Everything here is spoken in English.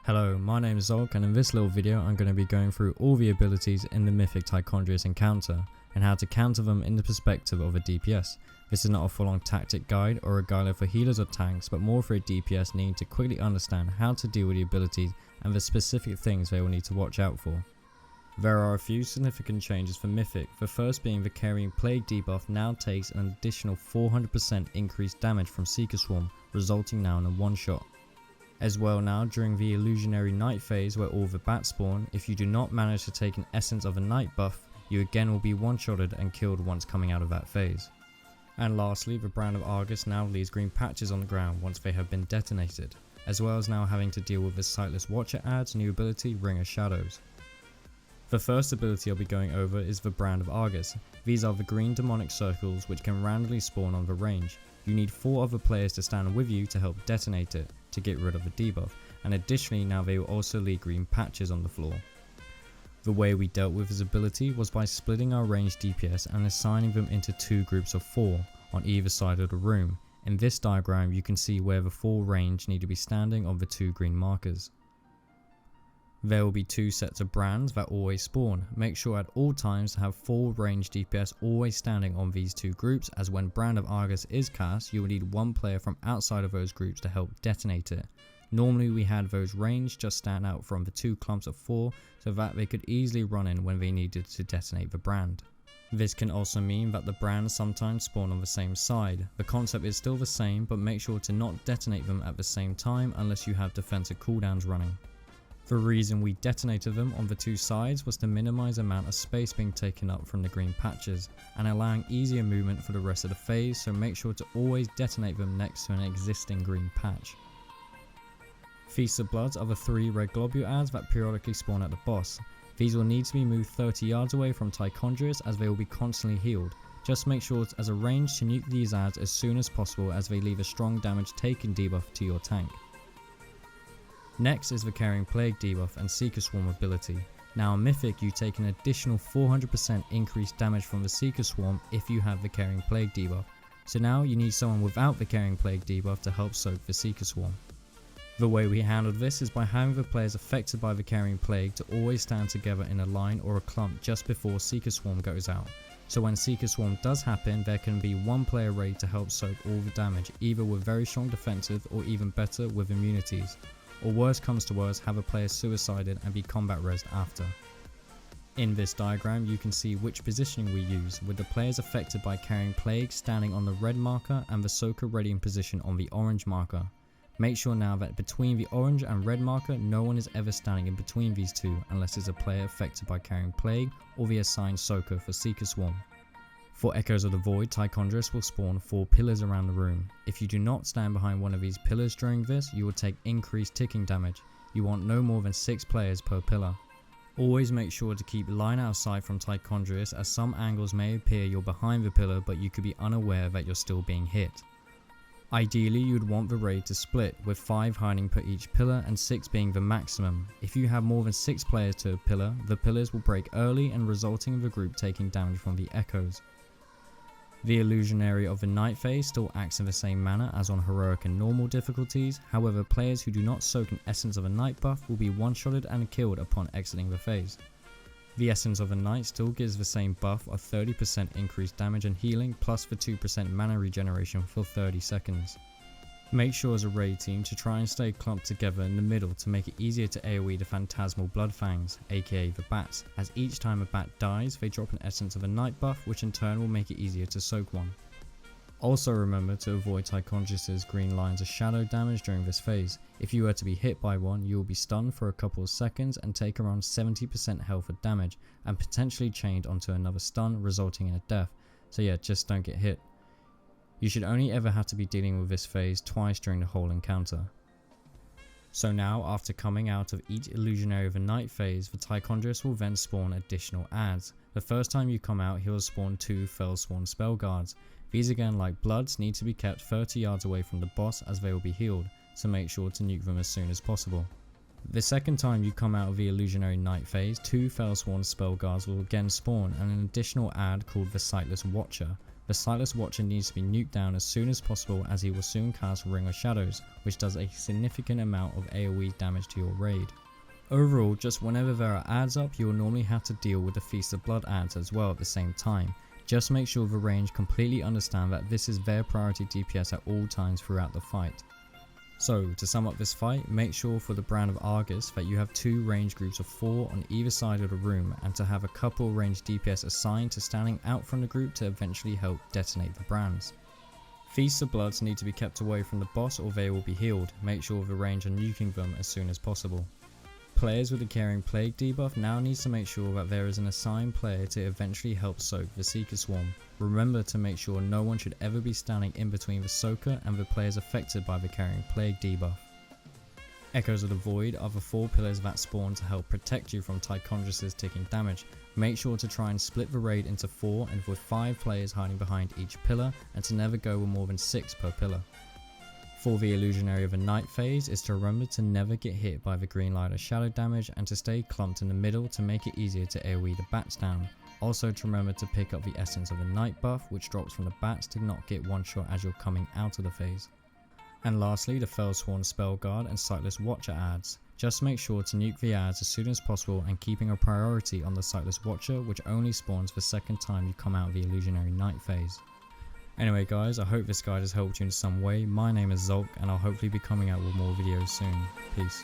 Hello, my name is Zolk, and in this little video I'm going to be going through all the abilities in the Mythic Tichondrius encounter and how to counter them in the perspective of a DPS. This is not a full-on tactic guide or a guide for healers or tanks, but more for a DPS needing to quickly understand how to deal with the abilities and the specific things they will need to watch out for. There are a few significant changes for Mythic, the first being the Carrying Plague debuff now takes an additional 400% increased damage from Seeker Swarm, resulting now in a one-shot. As well now, during the Illusionary Night phase where all the bats spawn, if you do not manage to take an Essence of a Night buff, you again will be one-shotted and killed once coming out of that phase. And lastly, the Brand of Argus now leaves green patches on the ground once they have been detonated, as well as now having to deal with the Sightless Watcher ad's new ability, Ring of Shadows. The first ability I'll be going over is the Brand of Argus. These are the green demonic circles which can randomly spawn on the range. You need 4 other players to stand with you to help detonate it, to get rid of the debuff, and additionally now they will also leave green patches on the floor. The way we dealt with this ability was by splitting our ranged DPS and assigning them into 2 groups of 4 on either side of the room. In this diagram you can see where the 4 range need to be standing on the 2 green markers. There will be 2 sets of brands that always spawn. Make sure at all times to have 4 ranged DPS always standing on these 2 groups, as when Brand of Argus is cast you will need 1 player from outside of those groups to help detonate it. Normally we had those ranged just stand out from the 2 clumps of 4 so that they could easily run in when they needed to detonate the brand. This can also mean that the brands sometimes spawn on the same side. The concept is still the same, but make sure to not detonate them at the same time unless you have defensive cooldowns running. The reason we detonated them on the 2 sides was to minimize the amount of space being taken up from the green patches and allowing easier movement for the rest of the phase, so make sure to always detonate them next to an existing green patch. Feast of Bloods are the 3 red globule adds that periodically spawn at the boss. These will need to be moved 30 yards away from Tichondrius as they will be constantly healed. Just make sure it's as a range to nuke these adds as soon as possible, as they leave a strong damage taken debuff to your tank. Next is the Carrying Plague debuff and Seeker Swarm ability. Now in Mythic you take an additional 400% increased damage from the Seeker Swarm if you have the Carrying Plague debuff, so now you need someone without the Carrying Plague debuff to help soak the Seeker Swarm. The way we handled this is by having the players affected by the Carrying Plague to always stand together in a line or a clump just before Seeker Swarm goes out. So when Seeker Swarm does happen, there can be 1 player ready to help soak all the damage, either with very strong defensive or even better with immunities. Or worst comes to worst, have a player suicided and be combat resed after. In this diagram you can see which positioning we use, with the players affected by Carrying Plague standing on the red marker and the soaker ready in position on the orange marker. Make sure now that between the orange and red marker no one is ever standing in between these 2 unless it's a player affected by Carrying Plague or the assigned soaker for Seeker Swarm. For Echoes of the Void, Tichondrius will spawn 4 pillars around the room. If you do not stand behind one of these pillars during this, you will take increased ticking damage. You want no more than 6 players per pillar. Always make sure to keep line out of sight from Tichondrius, as some angles may appear you're behind the pillar but you could be unaware that you're still being hit. Ideally you would want the raid to split, with 5 hiding per each pillar and 6 being the maximum. If you have more than 6 players to a pillar, the pillars will break early and resulting in the group taking damage from the echoes. The Illusionary of the Night phase still acts in the same manner as on heroic and normal difficulties, however players who do not soak an Essence of a Night buff will be one-shotted and killed upon exiting the phase. The Essence of the Night still gives the same buff of 30% increased damage and healing plus the 2% mana regeneration for 30 seconds. Make sure as a raid team to try and stay clumped together in the middle to make it easier to AoE the Phantasmal Bloodfangs, aka the bats, as each time a bat dies they drop an Essence of a Night buff, which in turn will make it easier to soak one. Also remember to avoid Tichondrius' green lines of shadow damage during this phase. If you were to be hit by one, you will be stunned for a couple of seconds and take around 70% health of damage and potentially chained onto another stun, resulting in a death, so yeah, just don't get hit. You should only ever have to be dealing with this phase twice during the whole encounter. So now, after coming out of each Illusionary of the Night phase, the Tichondrius will then spawn additional adds. The first time you come out he will spawn 2 Fellsworn Spell Guards. These again, like Bloods, need to be kept 30 yards away from the boss as they will be healed, so make sure to nuke them as soon as possible. The second time you come out of the Illusionary Night phase, 2 Fellsworn Spell Guards will again spawn and an additional add called the Sightless Watcher. The Sightless Watcher needs to be nuked down as soon as possible, as he will soon cast Ring of Shadows, which does a significant amount of AoE damage to your raid. Overall, just whenever there are adds up, you will normally have to deal with the Feast of Blood adds as well at the same time. Just make sure the range completely understand that this is their priority DPS at all times throughout the fight. So, to sum up this fight, make sure for the brand of Argus that you have 2 range groups of 4 on either side of the room, and to have a couple range DPS assigned to standing out from the group to eventually help detonate the brands. Feasts of Bloods need to be kept away from the boss or they will be healed. Make sure the range are nuking them as soon as possible. Players with the Carrying Plague debuff now needs to make sure that there is an assigned player to eventually help soak the Seeker Swarm. Remember to make sure no one should ever be standing in between the Soaker and the players affected by the Carrying Plague debuff. Echoes of the Void are the 4 pillars that spawn to help protect you from Tichondrius' ticking damage. Make sure to try and split the raid into 4 and with 5 players hiding behind each pillar, and to never go with more than 6 per pillar. For the Illusionary of the Night phase is to remember to never get hit by the green light or shadow damage, and to stay clumped in the middle to make it easier to AoE the bats down. Also to remember to pick up the Essence of the Night buff, which drops from the bats to not get one shot as you're coming out of the phase. And lastly, the Fellsworn Spell Guard and Sightless Watcher adds. Just make sure to nuke the adds as soon as possible, and keeping a priority on the Sightless Watcher, which only spawns the second time you come out of the Illusionary Night phase. Anyway guys, I hope this guide has helped you in some way. My name is Zulk, and I'll hopefully be coming out with more videos soon. Peace.